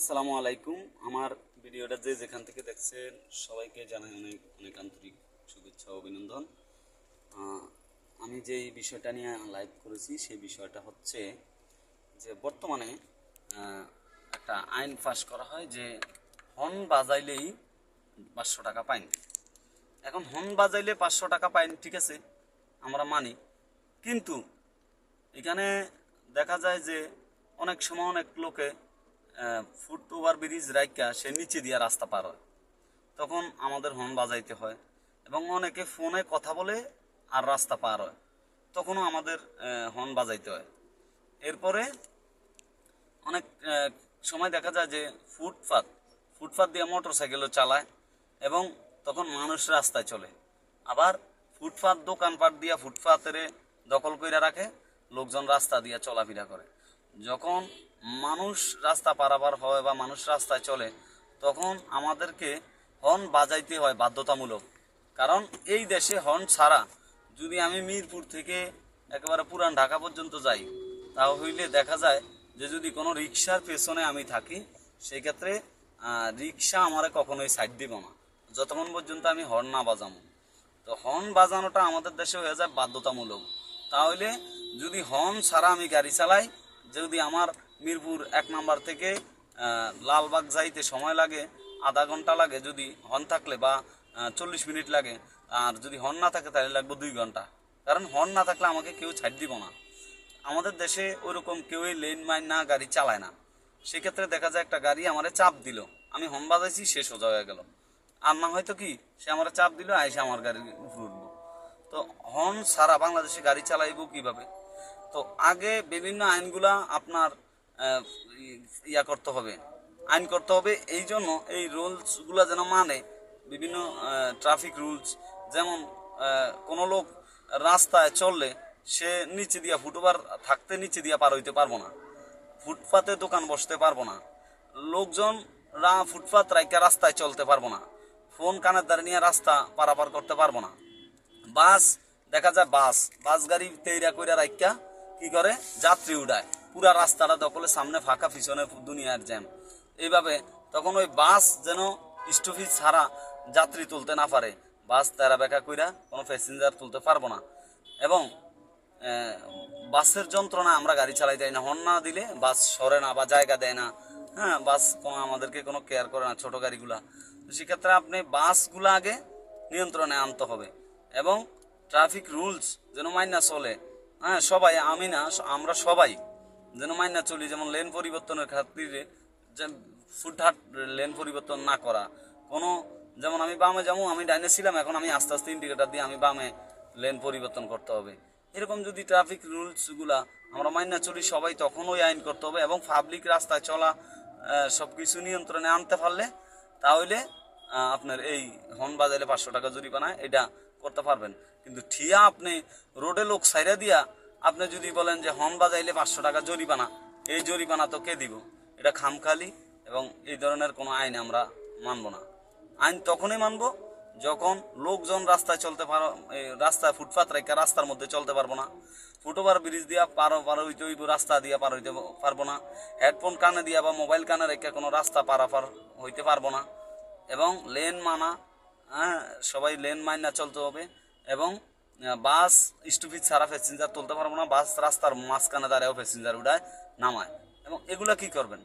আসসালামু আলাইকুম। আমার ভিডিওটা যেখান থেকে দেখছেন সবাইকে জানাই অনেক অনেক আন্তরিক শুভেচ্ছা ও অভিনন্দন। আমি যেই বিষয়টা নিয়ে লাইভ করেছি সেই বিষয়টা হচ্ছে যে বর্তমানে একটা আইন পাস করা হয় যে হর্ন বাজাইলেই 500 টাকা পাইন। এখন হর্ন বাজাইলে 500 টাকা পাইন, ঠিক আছে, আমরা মানি, কিন্তু এখানে দেখা যায় যে অনেক সময় অনেক লোকে ফুট ওভার ব্রিজ রাইকা সে নিচে দিয়ে রাস্তা পার হয়, তখন আমাদের হর্ন বাজাইতে হয়। এবং অনেকে ফোনে কথা বলে আর রাস্তা পার হয়, তখনও আমাদের হর্ন বাজাইতে হয়। এরপরে অনেক সময় দেখা যায় যে ফুটপাত দিয়ে মোটর সাইকেলও চালায় এবং তখন মানুষ রাস্তায় চলে। আবার ফুটপাত দোকানপাট দিয়া ফুটপাতের দখল করে রাখে, লোকজন রাস্তা দিয়ে চলাফেরা করে। যখন মানুষ রাস্তা পারাপার হয় বা মানুষ রাস্তায় চলে, তখন আমাদেরকে হর্ন বাজাইতে হয় বাধ্যতামূলক। কারণ এই দেশে হর্ন ছাড়া যদি আমি মিরপুর থেকে একেবারে পুরান ঢাকা পর্যন্ত যাই, তা হইলে দেখা যায় যে যদি কোনো রিক্সার পেছনে আমি থাকি, সেই ক্ষেত্রে রিক্সা আমারে কখনোই সাইড দিব না যতক্ষণ পর্যন্ত আমি হর্ন না বাজাবো। তো হর্ন বাজানোটা আমাদের দেশে হয়ে যায় বাধ্যতামূলক। তাহলে যদি হর্ন ছাড়া আমি গাড়ি চালাই, যদি আমার মিরপুর 1 নম্বর থেকে লালবাগ যাইতে সময় লাগে আধা ঘন্টা লাগে, যদি হর্ন থাকলে বা 40 মিনিট লাগে, আর যদি হর্ন না থাকে তাহলে লাগবে 2 ঘন্টা। কারণ হর্ন না থাকলে আমাকে কেউ ছাড় দিব না। আমাদের দেশে ওইরকম কেউই লেন মাইন না গাড়ি চালায় না। সেক্ষেত্রে দেখা যায় একটা গাড়ি আমারে চাপ দিল, আমি হর্ন বাজাইছি, সে সোজা হয়ে গেল। আর না হয়তো কি সে আমার চাপ দিল, আইসে আমার গাড়ির উপর উঠবো। তো হর্ন ছাড়া বাংলাদেশে গাড়ি চালাইবো কিভাবে? তো আগে বিভিন্ন আইনগুলা আপনার ইয়া করতে হবে, আইন করতে হবে। এই জন্য এই রুলসগুলা যেন মানে বিভিন্ন ট্রাফিক রুলস, যেমন কোনো লোক রাস্তায় চললে সে নিচে দিয়া ফুটওভার থাকতে নিচে দিয়া পার হইতে পারবো না, ফুটপাতে দোকান বসতে পারবো না, লোকজন ফুটপাত রাইকা রাস্তায় চলতে পারবো না, ফোন কানের দ্বারা নিয়ে রাস্তা পারাপার করতে পারবো না। বাস, দেখা যায় বাস গাড়ি তেইরা কইরা রাইকা কি করে যাত্রী উড়ায়, পুরা রাস্তাটা দখলে, সামনে ফাঁকা, পিছনে দুনিয়ার জ্যাম। এইভাবে তখন ওই বাস যেন স্টপেজ ছাড়া যাত্রী তুলতে না পারে, বাস তেরা বেকা কইরা কোনো প্যাসেঞ্জার তুলতে পারবো না। এবং বাসের যন্ত্রণা আমরা গাড়ি চালাই যাই না, হর্ন না দিলে বাস সরে না বা জায়গা দেয় না। হ্যাঁ, বাস কোনো আমাদেরকে কোনো কেয়ার করে না, ছোট গাড়িগুলা। তো সেক্ষেত্রে আপনি বাসগুলো আগে নিয়ন্ত্রণে আনতে হবে এবং ট্রাফিক রুলস যেন মাইনা চলে। হ্যাঁ, সবাই, আমি না, আমরা সবাই যেন মাইনা চলি। যেমন লেন পরিবর্তনের খাতিরে যে ফুটহাট লেন পরিবর্তন না করা, কোনো, যেমন আমি বামে যাবো, আমি ডাইনে ছিলাম, এখন আমি আস্তে আস্তে ইন্ডিকেটার দিয়ে আমি বামে লেন পরিবর্তন করতে হবে। এরকম যদি ট্রাফিক রুলসগুলা আমরা মাইনা চলি সবাই, তখন ওই আইন করতে হবে। এবং পাবলিক রাস্তায় চলা সব কিছু নিয়ন্ত্রণে আনতে পারলে তাহলে আপনার এই হর্ন বাজাইলে 500 টাকা জরিমানা এটা করতে পারবেন। কিন্তু ঠিয়া আপনি রোডে লোক সাইরা দিয়া আপনি যদি বলেন যে হর্ন বাজাইলে 500 টাকা জরিমানা, এই জরিমানা তো কে দিব? এটা খামখালি। এবং এই ধরনের কোনো আইন আমরা মানব না। আইন তখনই মানব যখন লোকজন রাস্তায় চলতে পারো, রাস্তায় ফুটপাত রেখে রাস্তার মধ্যে চলতে পারবো না, ফুটওভার ব্রিজ দিয়া পার হইতে হইব, রাস্তা দিয়া পার হইতে পারবো না, হেডফোন কানে দিয়া বা মোবাইল কানে রেখে কোনো রাস্তা পারাপার হইতে পারবো না। এবং লেন মানা, হ্যাঁ, সবাই লেন মাইনা চলতে হবে। এবং বাস স্টপেজ ছাড়া প্যাসেঞ্জার তুলতে পারবো না, বাস রাস্তার মাঝখানে দাঁড়ায়ও প্যাসেঞ্জার উঠায় নামায়। এবং এগুলা কি করবেন?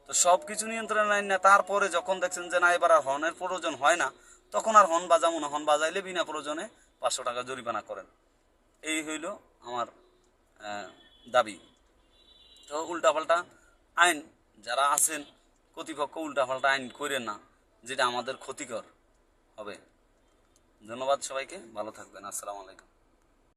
তো সব কিছু নিয়ন্ত্রণে আইন না, তারপরে যখন দেখছেন যে না এবার আর হর্নের প্রয়োজন হয় না, তখন আর হর্ন বাজাবো না, হর্ন বাজাইলে বিনা প্রয়োজনে 500 টাকা জরিমানা করেন। এই হইল আমার দাবি। তো উল্টাপাল্টা আইন যারা আছেন কর্তৃপক্ষ, উল্টাপাল্টা আইন করেন না যেটা আমাদের ক্ষতিকর হবে। ধন্যবাদ সবাইকে, ভালো থাকবেন। আসসালামু আলাইকুম।